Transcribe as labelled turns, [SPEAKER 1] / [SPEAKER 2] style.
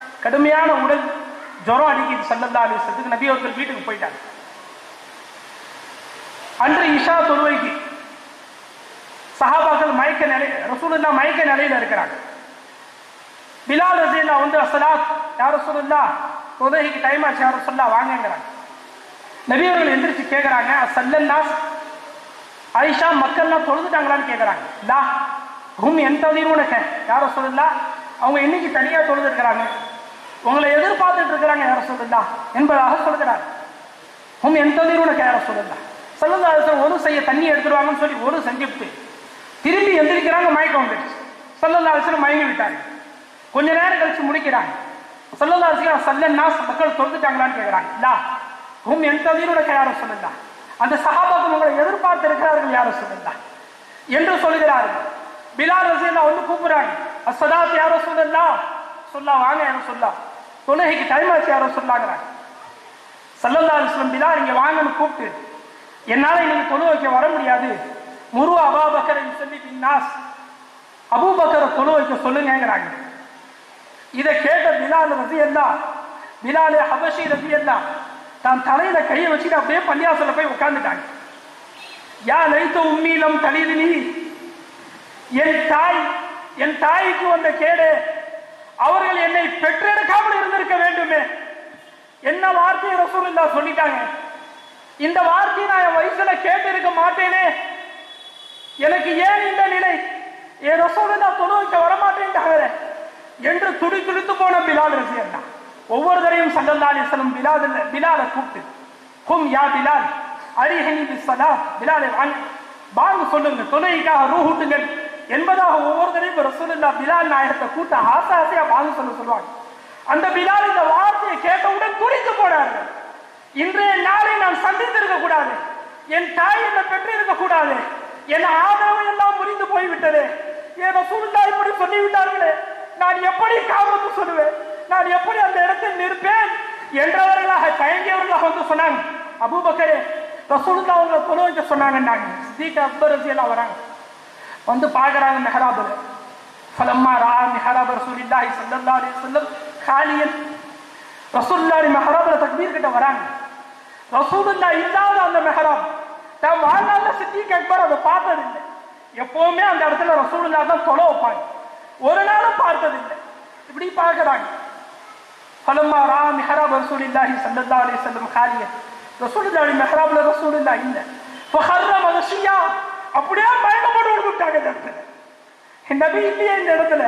[SPEAKER 1] கடுமையான உடல் ஜுரம் அடிக்குது ஸல்லல்லாஹு அலைஹி வஸல்லம். நபி அவர்கள் வீட்டுக்கு போயிட்டாங்க. அன்று இஷா தொழுவைக்கு சஹாபாக்கள் மயக்க நிலை, ரசூலுல்லாஹ் மயக்க நிலையில இருக்கிறாங்க. பிலால் ரலியல்லாஹு வந்து அஸ்ஸலாத் யா ரசூலுல்லாஹ், தொழுகைக்கு டைம் ஆச்சு யா ரசூலுல்லாஹ் வாங்கங்கறாங்க. நபி அவர்கள் எந்திரிச்சு கேக்குறாங்க, சல்லல்லாஹ் ஆயிஷா மக்கள்லாம் தொழுதுட்டாங்களான்னு கேக்குறாங்க. லா ஹும் யன்தஸிரூனக யா ரசூலுல்லாஹ், அவங்க இன்னைக்கு தனியா தொழுது இருக்கிறாங்க, உங்களை எதிர்பார்த்துட்டு இருக்கிறாங்க யா ரசூலுல்லாஹ் என்பதாக சொல்கிறார். ஹும் யன்தஸிரூனக யா ரசூலுல்லாஹ். ஸல்லல்லாஹு அலைஹி வஸல்லம் ஒரு செய்ய தண்ணி எடுத்துருவாங்கன்னு சொல்லி ஒரு செஞ்சுட்டு திரும்பி எந்திரிக்கிறாங்க. மயக்கம் வந்துடுச்சு. ஸல்லல்லாஹு அலைஹி வஸல்லம் மயங்கி விட்டாங்க. கொஞ்ச நேரம் கழிச்சு முடிக்கிறாங்க. ஸல்லல்லாஹு அலைஹி வஸல்லம் சல்லன்னாஸ், மக்கள் தொழுதுட்டாங்களான்னு கேட்கிறாங்க. லா ஹும் யன்தஸிரூனக யா ரசூலுல்லாஹ், அந்த சஹாபாக்கள் உங்களை எதிர்பார்த்து இருக்கிறார்கள் யா ரசூலுல்லாஹ் என்று சொல்கிறார்கள். பிலால் ரலியல்லாஹு வந்து கூப்பிடுறாங்க, அஸ்ஸலாத் யா ரசூலுல்லாஹ், சொல்லா வாங்க யா ரசூலுல்லாஹ், தொழுகைக்கு டைம் ஆச்சு யா ரசூலுல்லாஹ்ங்கறாங்க. ஸல்லல்லாஹு அலைஹி வஸல்லம் பிலால் இங்க வாங்கன்னு கூப்பிட்டு, என்னால இன்னைக்கு தொழு வைக்க வர முடியாது, முரு அபூபக்கரை யுஸல்லி பின்னாஸ், அபூபக்கரை தொழு வைக்க சொல்லுங்கங்கறாங்க. இதை கேட்ட பிலால் ரலியல்லாஹு, பிலால் ஹபஷி ரலியல்லாஹு தான் தலையில கையை வச்சுட்டு அப்படியே பள்ளியாசல்ல போய் உட்கார்ந்துட்டாங்க. யா லைத்த உம்மீலம் தலிதினி, என் தாய்க்கு வந்த கேடு, அவர்கள் என்னை பெற்றெடுக்காமல் இருந்திருக்க வேண்டுமே. என்ன வார்த்தையை ரசூலுல்லாஹ் சொல்லிட்டாங்க, இந்த வார்த்தையை நான் என் வயசுல கேட்டு இருக்க மாட்டேனே, எனக்கு ஏன் இந்த நிலை, என் ரசூலுல்லாஹ் தொழுகைக்கு வரமாட்டேன்ட்டாங்க என்று துடித்து போன பிலால் ரலியல்லாஹு ஒவ்வொரு தரையும் ஸல்லல்லாஹு அலைஹி வஸல்லம் பிலாலை கூப்பிட்டு, கும் யா பிலால் அரிஹனி பிஸ்ஸலாத், பிலாலை வாங்க சொல்லுங்க, தொழுகைக்காக ரூஹூட்டுங்கள் என்பதாக ஒவ்வொரு தரையும் ரசூலுல்லாஹ் பிலால் நாயகத்தை கூட்ட ஆசையா வாங்க சொல்லுவாங்க. அந்த பிலால் இந்த வார்த்தையை கேட்டவுடன் துடித்து போனார்கள். இன்றைய நாளை நான் சந்தித்திருக்க கூடாது, என் தாய் என்னை பெற்று இருக்க கூடாது, என் ஆதரவு எல்லாம் முறிந்து போய்விட்டது, என் ரசூலுல்லாஹ் இப்படி சொல்லிவிட்டார்களே, நான் எப்படி காவத்து சொல்லுவேன், நான் எப்படி அந்த இடத்தில் நிற்பேன் என்றவர்களாக தயங்கியவர்களாக வந்து சொன்னாங்க. அபூபக்கரே, ரசூலுல்லாஹ் உங்களை தொழு வைக்க சொன்னாங்கன்னாங்க. சித்திக் அக்பர் ரலியல்லாஹு வராங்க, வந்து பார்க்கறாங்க மெஹராபுல. ஃபலம்மா ரா மெஹராப் ரசூலுல்லாஹி ஸல்லல்லாஹு அலைஹி வஸல்லம் காலியன், ரசூலுல்லாஹ் மெஹராப்ல தக்பீர் கிட்ட வராங்க. ரசூலுல்லாஹ் இல்லாத அந்த மெஹராப் தான் வாழ்நாள்ல சித்திக் அக்பர் அதை பார்த்ததில்லை. எப்பவுமே அந்த இடத்துல ரசூலுல்லாஹ் தான் தொழ வைப்பாங்க, ஒரு நாளும் பார்த்ததில்லை. இப்படி பார்க்கறாங்க. ஃபலம்மா ரா மிஹராப் ரசூலுல்லாஹி ஸல்லல்லாஹு அலைஹி வஸல்லம் காலியன், ரசூலுல்லாஹ் மிஹராப்ல ரசூலுல்லாஹ் இல்ல. ஃபஹர்ர மக்ஷியா, அப்படியே மயக்கப்பட்டு விட்டாங்க. இந்த இடத்துல நபி இல்லையே இந்த இடத்துல.